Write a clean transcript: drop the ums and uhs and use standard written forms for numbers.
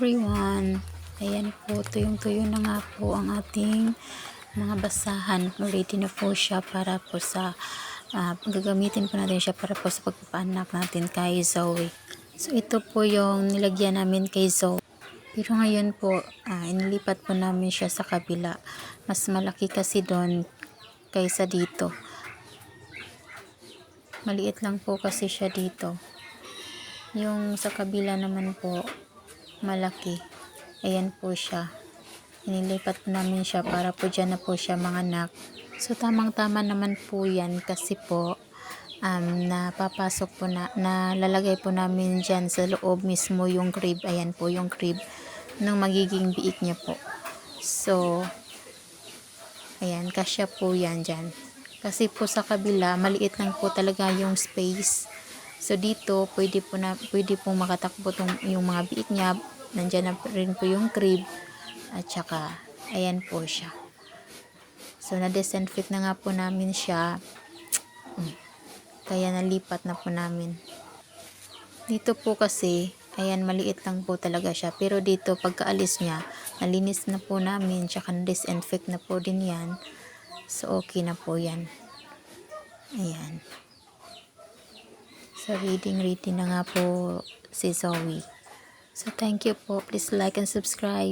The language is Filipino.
everyone! Ayan po, tuyong-tuyo na nga po ang ating mga basahan. Ready na po siya para po sa gagamitin po natin siya para po sa pagpapaanak natin kay Zoe. So ito po yung nilagyan namin kay Zoe. Pero ngayon po, inilipat po namin siya sa kabila. Mas malaki kasi doon kaysa dito. Maliit lang po kasi siya dito. Yung sa kabila naman po, malaki. Ayan po siya. Inilipat po namin siya para po dyan na po siya manganak. So tamang-tama naman po yan kasi po napapasok po nalalagay po namin dyan sa loob mismo yung crib. Ayan po yung crib ng magiging biik niya po. So ayan, kasya po yan dyan. Kasi po sa kabila, maliit lang po talaga yung space. So dito, pwede pong makatakbo yung mga biik niya. Nandyan na rin po yung crib. At saka, ayan po siya. So na-disinfect na nga po namin siya. Kaya nalipat na po namin. Dito po kasi, ayan, maliit lang po talaga siya. Pero dito, pagkaalis niya, nalinis na po namin. Tsaka na-disinfect na po din yan. So okay na po yan. Ayan. So, ready na nga po si Zoe. So, thank you po. Please like and subscribe.